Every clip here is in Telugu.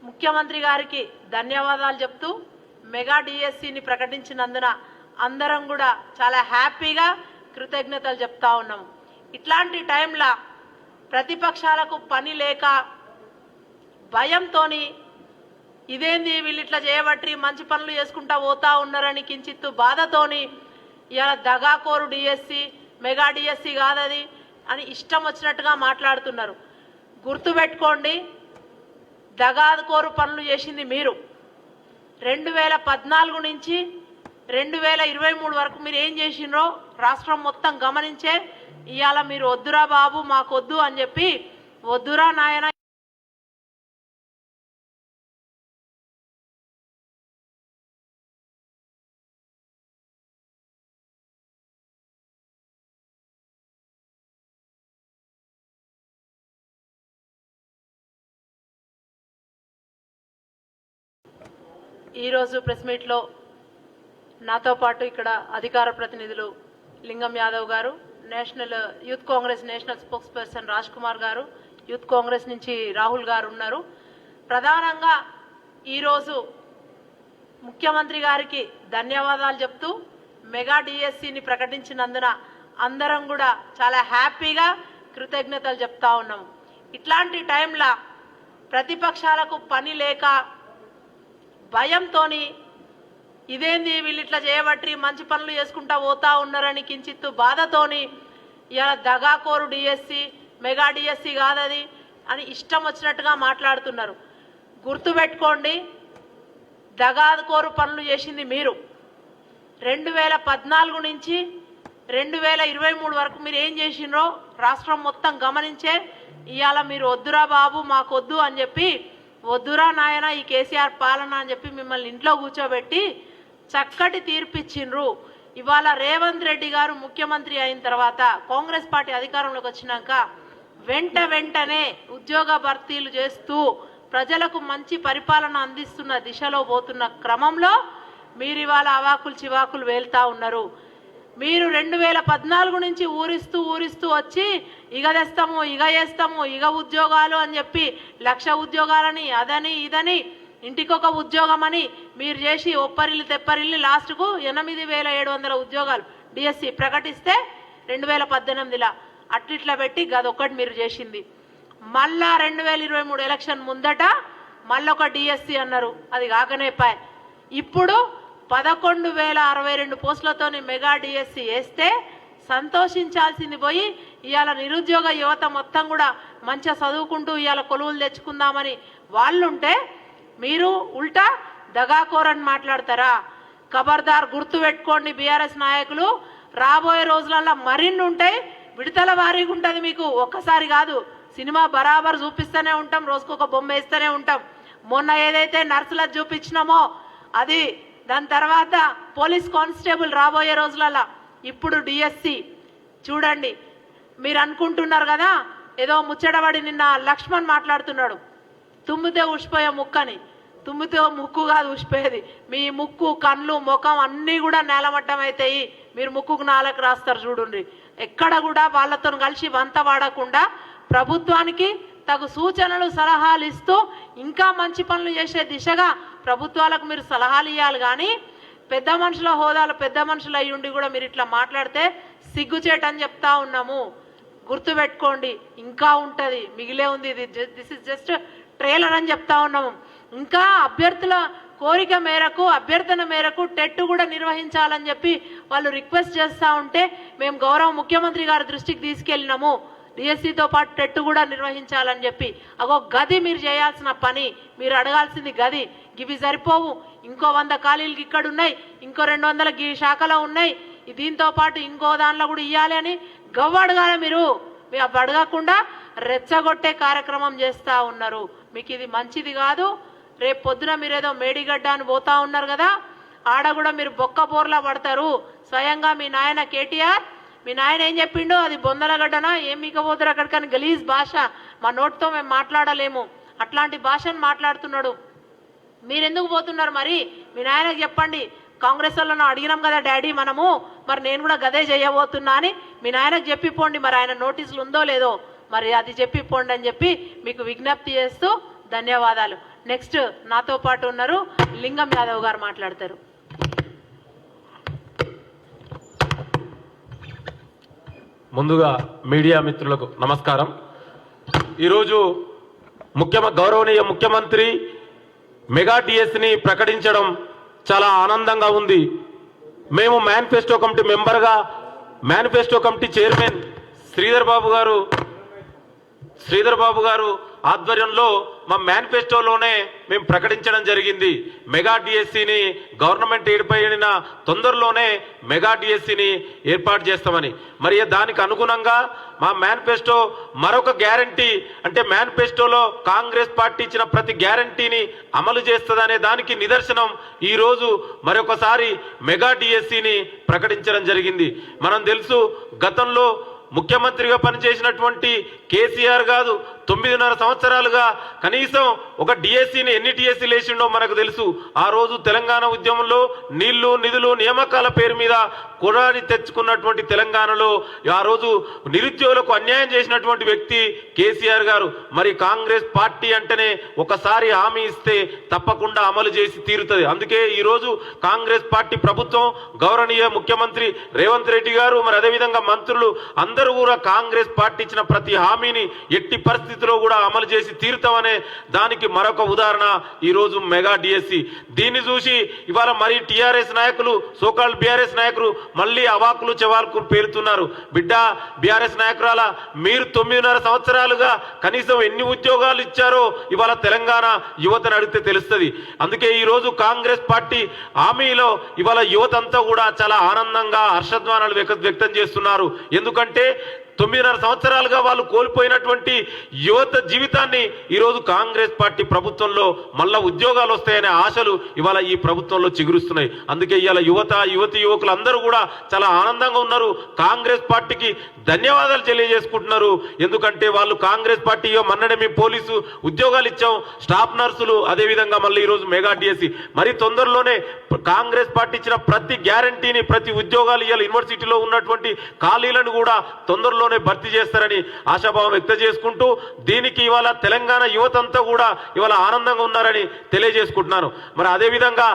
ముఖ్యమంత్రి గారికి ధన్యవాదాలు చెప్తూ మెగా డిఎస్సిని ప్రకటించినందున అందరం కూడా చాలా హ్యాపీగా కృతజ్ఞతలు చెప్తా ఉన్నాం. ఇట్లాంటి టైంలో ప్రతిపక్షాలకు పని లేక భయంతోని ఇదేంది వీళ్ళు ఇట్లా చేయబట్టి మంచి పనులు చేసుకుంటా పోతా ఉన్నారని కించిత్తు బాధతోని ఇలా దగాకోరు డిఎస్సి మెగా డిఎస్సి కాదది అని ఇష్టం వచ్చినట్టుగా మాట్లాడుతున్నారు. గుర్తుపెట్టుకోండి, దగాకోరు పనులు చేసింది మీరు. 2014 నుంచి 2023 వరకు మీరు ఏం చేసినో రాష్ట్రం మొత్తం గమనించే ఇవాళ మీరు వద్దురా బాబు మాకొద్దు అని చెప్పి వద్దురా నాయన ఈరోజు ప్రెస్ మీట్లో నాతో పాటు ఇక్కడ అధికార ప్రతినిధులు లింగం యాదవ్ గారు, national youth Congress national spokes person Raj Kumar గారు, యూత్ కాంగ్రెస్ నుంచి రాహుల్ గారు ఉన్నారు. ప్రధానంగా ఈరోజు ముఖ్యమంత్రి గారికి ధన్యవాదాలు చెప్తూ మెగా డిఎస్సిని ప్రకటించినందున అందరం కూడా చాలా హ్యాపీగా కృతజ్ఞతలు చెప్తా ఉన్నాం. ఇట్లాంటి టైంలో ప్రతిపక్షాలకు పని లేక భయంతోని ఇదేంది వీళ్ళు ఇట్లా చేయబట్టి మంచి పనులు చేసుకుంటా పోతా ఉన్నారని కించిత్తు బాధతోని ఇలా దగాకోరు డిఎస్సి మెగా డిఎస్సి కాదది అని ఇష్టం వచ్చినట్టుగా మాట్లాడుతున్నారు. గుర్తుపెట్టుకోండి, దగాకోరు పనులు చేసింది మీరు. 2014 నుంచి 2023 వరకు మీరు ఏం చేసినో రాష్ట్రం మొత్తం గమనించే ఇవాళ మీరు వద్దురా బాబు మాకొద్దు అని చెప్పి వద్దురా నాయన ఈ కేసీఆర్ పాలన అని చెప్పి మిమ్మల్ని ఇంట్లో కూర్చోబెట్టి చక్కటి తీర్పిచ్చిండ్రు. ఇవాళ రేవంత్ రెడ్డి గారు ముఖ్యమంత్రి అయిన తర్వాత కాంగ్రెస్ పార్టీ అధికారంలోకి వచ్చినాక వెంటనే ఉద్యోగ భర్తీలు చేస్తూ ప్రజలకు మంచి పరిపాలన అందిస్తున్న దిశలో పోతున్న క్రమంలో మీరు ఇవాళ అవాకులు చివాకులు వేల్తా ఉన్నారు. మీరు 2014 నుంచి ఊరిస్తూ వచ్చి ఇగ తెస్తాము ఇగ చేస్తాము ఇగ ఉద్యోగాలు అని చెప్పి 1,00,000 ఉద్యోగాలని అదని ఇదని ఇంటికొక ఉద్యోగం అని మీరు చేసి ఒప్పరిల్లి తెప్పరిల్లి లాస్ట్కు 8,700 ఉద్యోగాలు డిఎస్సి ప్రకటిస్తే 2018లో అట్లిట్లా పెట్టి గదొక్కటి మీరు చేసింది. మళ్ళా 2023 ఎలక్షన్ ముందట మళ్ళొక డిఎస్సి అన్నారు, అది కాకనే పాయ్. ఇప్పుడు 11,062 పోస్టులతోని మెగా డిఎస్సి వేస్తే సంతోషించాల్సింది పోయి ఇవాళ నిరుద్యోగ యువత మొత్తం కూడా మంచిగా చదువుకుంటూ ఇవాళ కొలువులు తెచ్చుకుందామని వాళ్ళుంటే మీరు ఉల్టా దగాకోరని మాట్లాడతారా? ఖబర్దార్, గుర్తుపెట్టుకోండి బీఆర్ఎస్ నాయకులు, రాబోయే రోజులలో మరిన్ని ఉంటాయి. విడతల వారీగా ఉంటుంది మీకు, ఒక్కసారి కాదు. సినిమా బరాబర్ చూపిస్తూనే ఉంటాం, రోజుకొక బొమ్మ వేస్తూనే ఉంటాం. మొన్న ఏదైతే నర్సులకు చూపించినామో అది, దాని తర్వాత పోలీస్ కానిస్టేబుల్ రాబోయే రోజులలో, ఇప్పుడు డిఎస్సి చూడండి. మీరు అనుకుంటున్నారు కదా ఏదో ముచ్చటబడి నిన్న లక్ష్మణ్ మాట్లాడుతున్నాడు తుమ్మితే ఉష్పోయే ముక్కని. తుమ్మితే ముక్కు కాదు ఉష్పోయేది, మీ ముక్కు కళ్ళు ముఖం అన్నీ కూడా నేలమట్టం అవుతాయి. మీరు ముక్కుకు నాలకు రాస్తారు చూడండి. ఎక్కడ కూడా వాళ్ళతో కలిసి వంత వాడకుండా ప్రభుత్వానికి తగు సూచనలు సలహాలు ఇస్తూ ఇంకా మంచి పనులు చేసే దిశగా ప్రభుత్వాలకు మీరు సలహాలు ఇవ్వాలి. కానీ పెద్ద మనుషుల హోదాలు పెద్ద మనుషులు అయ్యి ఉండి కూడా మీరు ఇట్లా మాట్లాడితే సిగ్గుచేటని చెప్తా ఉన్నాము. గుర్తుపెట్టుకోండి, ఇంకా ఉంటుంది, మిగిలే ఉంది. దిస్ ఇస్ జస్ట్ ట్రైలర్ అని చెప్తా ఉన్నాము. ఇంకా అభ్యర్థుల కోరిక మేరకు అభ్యర్థన మేరకు టెట్ కూడా నిర్వహించాలని చెప్పి వాళ్ళు రిక్వెస్ట్ చేస్తూ ఉంటే మేము గౌరవ ముఖ్యమంత్రి గారి దృష్టికి తీసుకెళ్ళినాము. డిఎస్సితో పాటు టెట్ కూడా నిర్వహించాలని చెప్పి. అగో గది మీరు చేయాల్సిన పని, మీరు అడగాల్సింది గది. ఇవి సరిపోవు, ఇంకో 100 ఖాళీలు ఇక్కడ ఉన్నాయి, ఇంకో 200 ఈ శాఖలో ఉన్నాయి, దీంతో పాటు ఇంకో దానిలో కూడా ఇవ్వాలి అని గవ్వ అడగాలి. మీరు అడగకుండా రెచ్చగొట్టే కార్యక్రమం చేస్తూ ఉన్నారు. మీకు ఇది మంచిది కాదు. రేపు పొద్దున మీరేదో మేడిగడ్డ అని పోతా ఉన్నారు కదా, ఆడ కూడా మీరు బొక్క బోర్లా పడతారు. స్వయంగా మీ నాయన కేటీఆర్, మీ నాయన ఏం చెప్పిండు, అది బొందలగడ్డనా ఏం మీకపోతారు అక్కడికని గలీజ్ భాష, మా నోటితో మేము మాట్లాడలేము, అట్లాంటి భాషను మాట్లాడుతున్నాడు. మీరెందుకు పోతున్నారు మరి? మీ నాయనకు చెప్పండి. కాంగ్రెస్ వాళ్ళను అడిగినాం కదా డాడీ మనము, మరి నేను కూడా గదే చేయబోతున్నా అని మీ నాయనకు చెప్పిపోండి. మరి ఆయన నోటీసులు ఉందో లేదో మరి అది చెప్పిపోండి అని చెప్పి మీకు విజ్ఞప్తి చేస్తూ ధన్యవాదాలు. నెక్స్ట్ నాతో పాటు ఉన్నారు లింగం యాదవ్ గారు మాట్లాడతారు. ముందుగా మీడియా మిత్రులకు నమస్కారం. ఈరోజు గౌరవనీయ ముఖ్యమంత్రి మెగా డిఎస్సిని ప్రకటించడం చాలా ఆనందంగా ఉంది. మేము మేనిఫెస్టో కమిటీ మెంబర్గా, manifesto committee chairman Sridhar Babu గారు ఆధ్వర్యంలో మా మేనిఫెస్టోలోనే మేము ప్రకటించడం జరిగింది. మెగా డిఎస్సిని గవర్నమెంట్ ఏర్పడిన తొందరలోనే మెగా డిఎస్సిని ఏర్పాటు చేస్తామని. మరి దానికి అనుగుణంగా మా మేనిఫెస్టో మరొక గ్యారంటీ, అంటే మేనిఫెస్టోలో కాంగ్రెస్ పార్టీ ఇచ్చిన ప్రతి గ్యారంటీని అమలు చేస్తుందనే దానికి నిదర్శనం ఈరోజు మరొకసారి మెగా డిఎస్సిని ప్రకటించడం జరిగింది. మనం తెలుసు, గతంలో ముఖ్యమంత్రిగా పనిచేసినటువంటి కేసీఆర్ గారు 9.5 సంవత్సరాలుగా కనీసం ఒక డిఎస్సిని ఎన్ని డిఎస్సీలు వేసిండో మనకు తెలుసు. ఆ రోజు తెలంగాణ ఉద్యమంలో నీళ్లు, నిధులు, నియామకాల పేరు మీద కొడాని తెచ్చుకున్నటువంటి తెలంగాణలో ఆ రోజు నిరుద్యోగులకు అన్యాయం చేసినటువంటి వ్యక్తి కేసీఆర్ గారు. మరి కాంగ్రెస్ పార్టీ అంటేనే ఒకసారి హామీ ఇస్తే తప్పకుండా అమలు చేసి తీరుతుంది. అందుకే ఈరోజు కాంగ్రెస్ పార్టీ ప్రభుత్వం, గౌరవనీయ ముఖ్యమంత్రి రేవంత్ రెడ్డి గారు, మరి అదేవిధంగా మంత్రులు అందరూ కూడా కాంగ్రెస్ పార్టీ ఇచ్చిన ప్రతి హామీని ఎట్టి పరిస్థితిలో కూడా అమలు చేసి తీరుతామనే దానికి మరొక ఉదాహరణ ఈరోజు మెగా డిఎస్సి. దీన్ని చూసి ఇవాళ మరి టీఆర్ఎస్ నాయకులు, సోకాల్ బీఆర్ఎస్ నాయకులు మళ్ళీ అవాకులు చెవాకులు పేరుతున్నారు. బిడ్డ బీఆర్ఎస్ నాయకురాల, మీరు 9.5 సంవత్సరాలుగా కనీసం ఎన్ని ఉద్యోగాలు ఇచ్చారో ఇవాళ తెలంగాణ యువతను అడిగితే తెలుస్తుంది. అందుకే ఈరోజు కాంగ్రెస్ పార్టీ హామీలో ఇవాళ యువత అంతా కూడా చాలా ఆనందంగా హర్షధ్వానాలు వ్యక్తం చేస్తున్నారు. ఎందుకంటే 9.5 సంవత్సరాలుగా వాళ్ళు కోల్పోయినటువంటి యువత జీవితాన్ని ఈరోజు కాంగ్రెస్ పార్టీ ప్రభుత్వంలో మళ్ళా ఉద్యోగాలు వస్తాయనే ఆశలు ఇవాళ ఈ ప్రభుత్వంలో చిగురుస్తున్నాయి. అందుకే ఇవాళ యువకులు అందరూ కూడా చాలా ఆనందంగా ఉన్నారు. కాంగ్రెస్ పార్టీకి ధన్యవాదాలు తెలియజేసుకుంటున్నారు. ఎందుకంటే వాళ్ళు కాంగ్రెస్ పార్టీ మొన్ననే మేము పోలీసు ఉద్యోగాలు ఇచ్చాం, స్టాఫ్ నర్సులు, అదేవిధంగా మళ్ళీ ఈరోజు మెగా డిఎస్సి. మరి తొందరలోనే కాంగ్రెస్ పార్టీ ఇచ్చిన ప్రతి గ్యారంటీని, ప్రతి ఉద్యోగాలు ఇవాళ యూనివర్సిటీలో ఉన్నటువంటి ఖాళీలను కూడా తొందరలో భర్తీ చేస్తారని ఆశాభావం వ్యక్తం చేసుకుంటూ, దీనికి ఇవాళ తెలంగాణ యువత అంతా కూడా ఇవాళ ఆనందంగా ఉన్నారని తెలియజేసుకుంటున్నాను. మరి అదేవిధంగా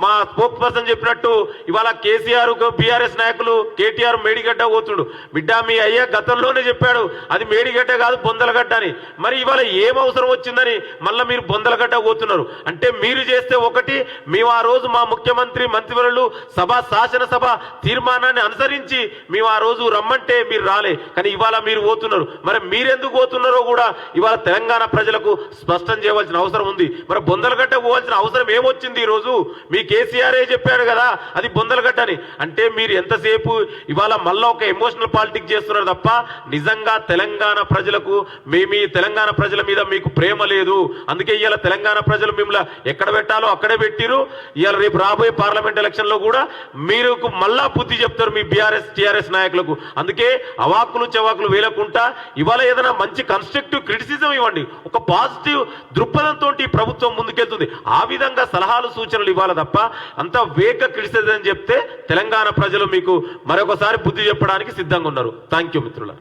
మా స్పోక్ పర్సన్ చెప్పినట్టు ఇవాళ కేసీఆర్ బీఆర్ఎస్ నాయకులు కేటీఆర్ మేడిగడ్డ పోతుడు. బిడ్డ, మీ అయ్యా గతంలోనే చెప్పాడు అది మేడిగడ్డ కాదు బొందలగడ్డ అని. మరి ఇవాళ ఏం అవసరం వచ్చిందని మళ్ళీ మీరు బొందలగడ్డ పోతున్నారు. అంటే మీరు చేస్తే ఒకటి, మేము ఆ రోజు మా ముఖ్యమంత్రి, మంత్రివర్యులు, శాసనసభ తీర్మానాన్ని అనుసరించి మేము ఆ రోజు రమ్మంటే మీరు రాలే, కానీ ఇవాళ మీరు పోతున్నారు. మరి మీరెందుకు పోతున్నారో కూడా ఇవాళ తెలంగాణ ప్రజలకు స్పష్టం చేయవలసిన అవసరం ఉంది. మరి బొందలగడ్డ పోవాల్సిన అవసరం ఏమొచ్చింది? ఈరోజు మీ కేసీఆరే చెప్పాడు కదా అది బొందలగడ్డ అని. అంటే మీరు ఎంతసేపు ఇవాళ మళ్ళా ఒక ఎమోషనల్ పాలిటిక్స్ చేస్తున్నారు తప్ప నిజంగా తెలంగాణ ప్రజలకు, మీ తెలంగాణ ప్రజల మీద మీకు ప్రేమ లేదు. అందుకే ఇవాళ తెలంగాణ ప్రజలు మిమ్మల్ని ఎక్కడ పెట్టాలో అక్కడే పెట్టిరు. ఇవాళ రేపు రాబోయే పార్లమెంట్ ఎలక్షన్ లో కూడా మీరు మళ్ళా బుద్ధి చెప్తారు మీ బీఆర్ఎస్ టీఆర్ఎస్ నాయకులకు. అందుకే అవాకులు చెవాకులు వేలకుంటా ఇవాళ ఏదైనా మంచి కన్స్ట్రక్టివ్ క్రిటిసిజం ఇవ్వండి. ఒక పాజిటివ్ దృక్పథంతో ప్రభుత్వం ముందుకెళ్తుంది. ఆ విధంగా సలహాలు, సూచనలు ఇవ్వాలి తప్ప అంత వేగ క్రిటిసిజం చెప్తే తెలంగాణ ప్రజలు మీకు మరొకసారి బుద్ధి చెప్పడానికి సిద్ధంగా ఉన్నారు. థ్యాంక్ యూ మిత్రుల.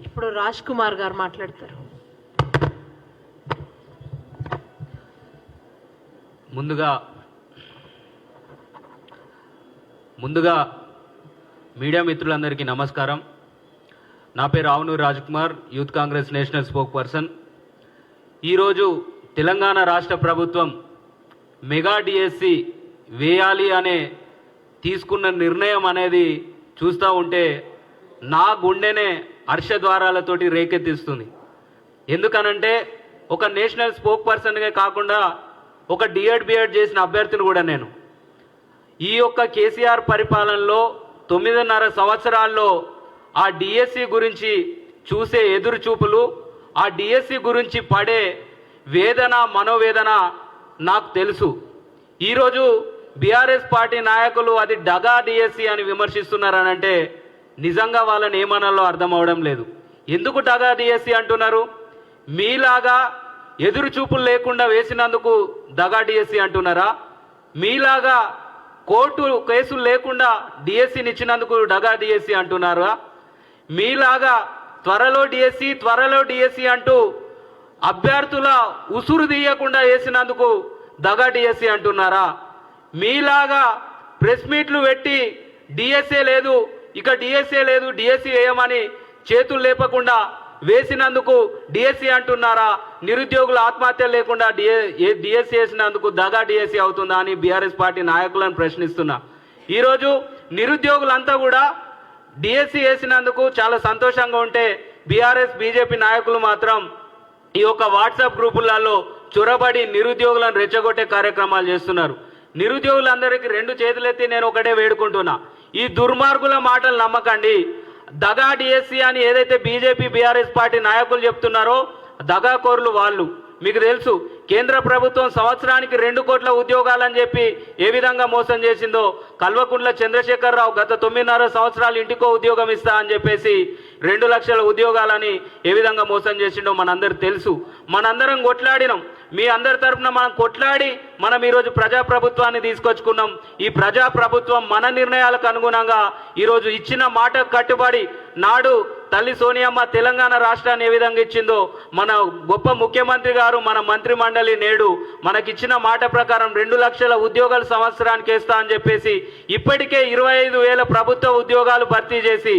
ఇప్పుడు రాజ్ కుమార్ గారు మాట్లాడతారు. ముందుగా మీడియా మిత్రులందరికీ నమస్కారం. నా పేరు Avunuru Raj Kumar, youth Congress national spoke person. ఈరోజు తెలంగాణ రాష్ట్ర ప్రభుత్వం మెగా డిఎస్సి వేయాలి అనే తీసుకున్న నిర్ణయం అనేది చూస్తూ ఉంటే నా గుండెనే హర్షద్వారాలతోటి రేకెత్తిస్తుంది. ఎందుకనంటే ఒక నేషనల్ స్పోక్ పర్సన్గా కాకుండా ఒక బిఎడ్ చేసిన అభ్యర్థిని కూడా నేను. ఈ యొక్క కేసీఆర్ పరిపాలనలో 9.5 సంవత్సరాల్లో ఆ డిఎస్సి గురించి చూసే ఎదురు చూపులు, ఆ డిఎస్సి గురించి పడే వేదన, మనోవేదన నాకు తెలుసు. ఈరోజు బీఆర్ఎస్ పార్టీ నాయకులు అది డగా డిఎస్సి అని విమర్శిస్తున్నారనంటే నిజంగా వాళ్ళని ఏమనాలో అర్థం అవడం లేదు. ఎందుకు డగా డిఎస్సి అంటున్నారు? మీలాగా ఎదురు చూపులు లేకుండా వేసినందుకు దగా డిఎస్సి అంటున్నారా? మీలాగా కోర్టు కేసులు లేకుండా డిఎస్సిని ఇచ్చినందుకు డగా డిఎస్సి అంటున్నారా? మీలాగా త్వరలో డిఎస్సి అంటూ అభ్యర్థుల ఉసురు తీయకుండా వేసినందుకు దగా డిఎస్సి అంటున్నారా? మీలాగా ప్రెస్ మీట్లు పెట్టి డిఎస్ఏ లేదు, ఇక డిఎస్ఏ లేదు, డిఎస్సి వేయమని చేతులు లేపకుండా వేసినందుకు డిఎస్సి అంటున్నారా? నిరుద్యోగుల ఆత్మహత్య లేకుండా డిఎస్సి వేసినందుకు దగా డిఎస్సి అవుతుందా అని బీఆర్ఎస్ పార్టీ నాయకులను ప్రశ్నిస్తున్నా. ఈరోజు నిరుద్యోగులంతా కూడా డిఎస్సి వేసినందుకు చాలా సంతోషంగా ఉంటే బీఆర్ఎస్ బీజేపీ నాయకులు మాత్రం ఈ యొక్క వాట్సాప్ గ్రూపులలో చొరబడి నిరుద్యోగులను రెచ్చగొట్టే కార్యక్రమాలు చేస్తున్నారు. నిరుద్యోగులందరికీ రెండు చేతులెత్తి నేను ఒకటే వేడుకుంటున్నా, ఈ దుర్మార్గుల మాటలు నమ్మకండి. దగా డిఎస్సి అని ఏదైతే బీజేపీ బీఆర్ఎస్ పార్టీ నాయకులు చెప్తున్నారో దగాకోరులు వాళ్ళు. మీకు తెలుసు, కేంద్ర ప్రభుత్వం సంవత్సరానికి 2 కోట్ల ఉద్యోగాలని చెప్పి ఏ విధంగా మోసం చేసిందో. కల్వకుంట్ల చంద్రశేఖరరావు గత 9.5 సంవత్సరాలు ఇంటికో ఉద్యోగం ఇస్తా అని చెప్పేసి 2 లక్షల ఉద్యోగాలని ఏ విధంగా మోసం చేసిండో మనందరికి తెలుసు. మనందరం కొట్లాడినాం, మీ అందరి తరఫున మనం కొట్లాడి మనం ఈరోజు ప్రజాప్రభుత్వాన్ని తీసుకొచ్చుకున్నాం. ఈ ప్రజాప్రభుత్వం మన నిర్ణయాలకు అనుగుణంగా ఈరోజు ఇచ్చిన మాటకు కట్టుబడి నాడు తల్లి సోనియమ్మ తెలంగాణ రాష్ట్రాన్ని ఏ విధంగా ఇచ్చిందో మన గొప్ప ముఖ్యమంత్రి గారు, మన మంత్రి మండలి నేడు మనకిచ్చిన మాట ప్రకారం 2 లక్షల ఉద్యోగాలు సంవత్సరానికి వేస్తా అని చెప్పేసి ఇప్పటికే 25,000 ప్రభుత్వ ఉద్యోగాలు భర్తీ చేసి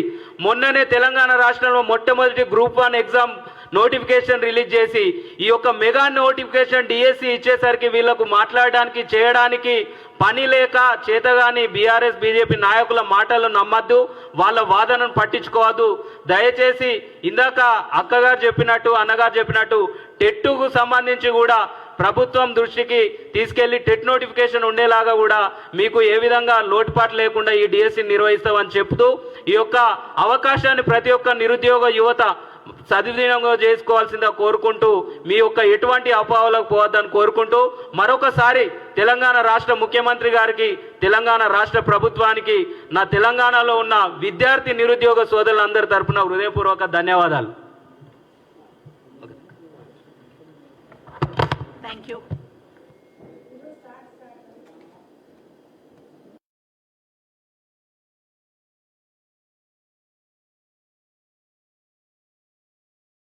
మొన్ననే తెలంగాణ రాష్ట్రంలో మొట్టమొదటి గ్రూప్ 1 ఎగ్జామ్ నోటిఫికేషన్ రిలీజ్ చేసి ఈ యొక్క మెగా నోటిఫికేషన్ డిఎస్సి ఇచ్చేసరికి వీళ్ళకు మాట్లాడడానికి చేయడానికి పని లేక చేతగాని బీఆర్ఎస్ బీజేపీ నాయకుల మాటలు నమ్మద్దు, వాళ్ళ వాదనను పట్టించుకోవద్దు. దయచేసి ఇందాక అక్కగారు చెప్పినట్టు అన్నగారు చెప్పినట్టు టెట్టుకు సంబంధించి కూడా ప్రభుత్వం దృష్టికి తీసుకెళ్లి టెట్ నోటిఫికేషన్ ఉండేలాగా కూడా మీకు ఏ విధంగా లోటుపాటు లేకుండా ఈ డిఎస్సి నిర్వహిస్తామని చెప్తూ ఈ యొక్క అవకాశాన్ని ప్రతి ఒక్క నిరుద్యోగ యువత సద్వినియోగం చేసుకోవాల్సిందిగా కోరుకుంటూ మీ యొక్క ఎటువంటి అపోహలకు పోవద్దని కోరుకుంటూ మరొకసారి తెలంగాణ రాష్ట్ర ముఖ్యమంత్రి గారికి, తెలంగాణ రాష్ట్ర ప్రభుత్వానికి నా తెలంగాణలో ఉన్న విద్యార్థి నిరుద్యోగ సోదరులందరి తరపున హృదయపూర్వక ధన్యవాదాలు. Thank you.